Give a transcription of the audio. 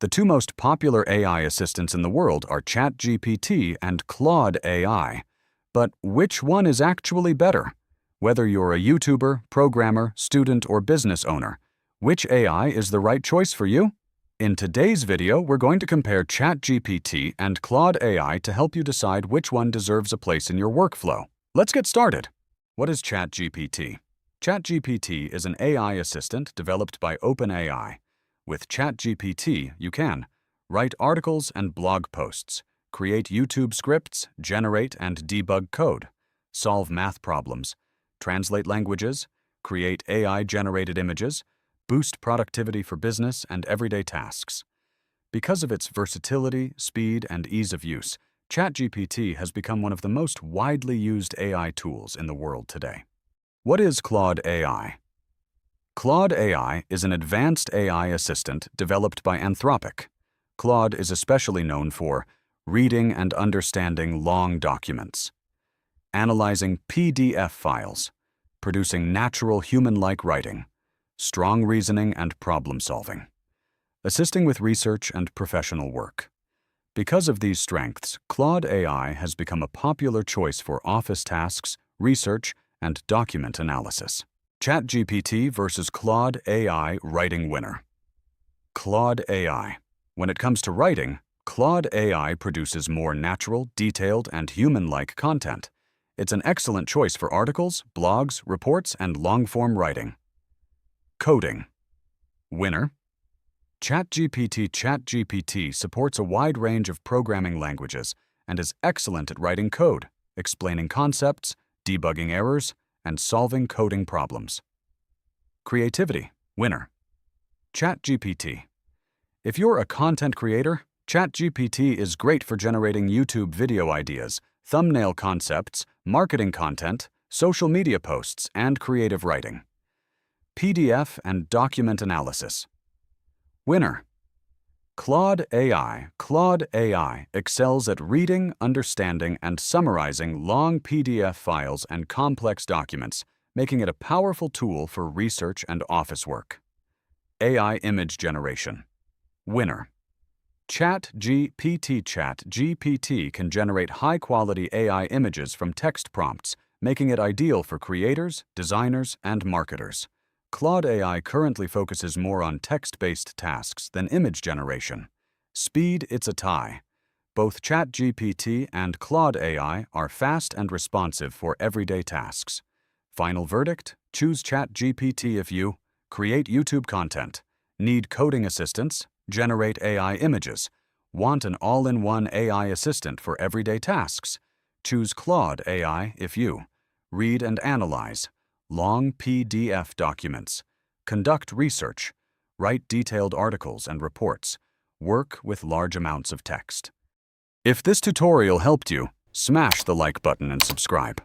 The two most popular AI assistants in the world are ChatGPT and Claude AI. But which one is actually better? Whether you're a YouTuber, programmer, student, or business owner, which AI is the right choice for you? In today's video, we're going to compare ChatGPT and Claude AI to help you decide which one deserves a place in your workflow. Let's get started. What is ChatGPT? ChatGPT is an AI assistant developed by OpenAI. With ChatGPT, you can write articles and blog posts, create YouTube scripts, generate and debug code, solve math problems, translate languages, create AI-generated images, boost productivity for business and everyday tasks. Because of its versatility, speed, and ease of use, ChatGPT has become one of the most widely used AI tools in the world today. What is Claude AI? Claude AI is an advanced AI assistant developed by Anthropic. Claude is especially known for reading and understanding long documents, analyzing PDF files, producing natural human-like writing, strong reasoning and problem-solving, assisting with research and professional work. Because of these strengths, Claude AI has become a popular choice for office tasks, research, and document analysis. ChatGPT versus Claude AI writing winner. Claude AI. When it comes to writing, Claude AI produces more natural, detailed, and human-like content. It's an excellent choice for articles, blogs, reports, and long-form writing. Coding. Winner. ChatGPT supports a wide range of programming languages and is excellent at writing code, explaining concepts, debugging errors, and solving coding problems. Creativity. Winner. ChatGPT. If you're a content creator, ChatGPT is great for generating YouTube video ideas, thumbnail concepts, marketing content, social media posts, and creative writing. PDF and document analysis. Winner. Claude AI. Claude AI excels at reading, understanding, and summarizing long PDF files and complex documents, making it a powerful tool for research and office work. AI image generation. Winner. ChatGPT can generate high-quality AI images from text prompts, making it ideal for creators, designers, and marketers. Claude AI currently focuses more on text-based tasks than image generation. Speed, it's a tie. Both ChatGPT and Claude AI are fast and responsive for everyday tasks. Final verdict: choose ChatGPT if you create YouTube content, need coding assistance, generate AI images, want an all-in-one AI assistant for everyday tasks. Choose Claude AI if you read and analyze long PDF documents, conduct research, write detailed articles and reports, work with large amounts of text. If this tutorial helped you, smash the like button and subscribe.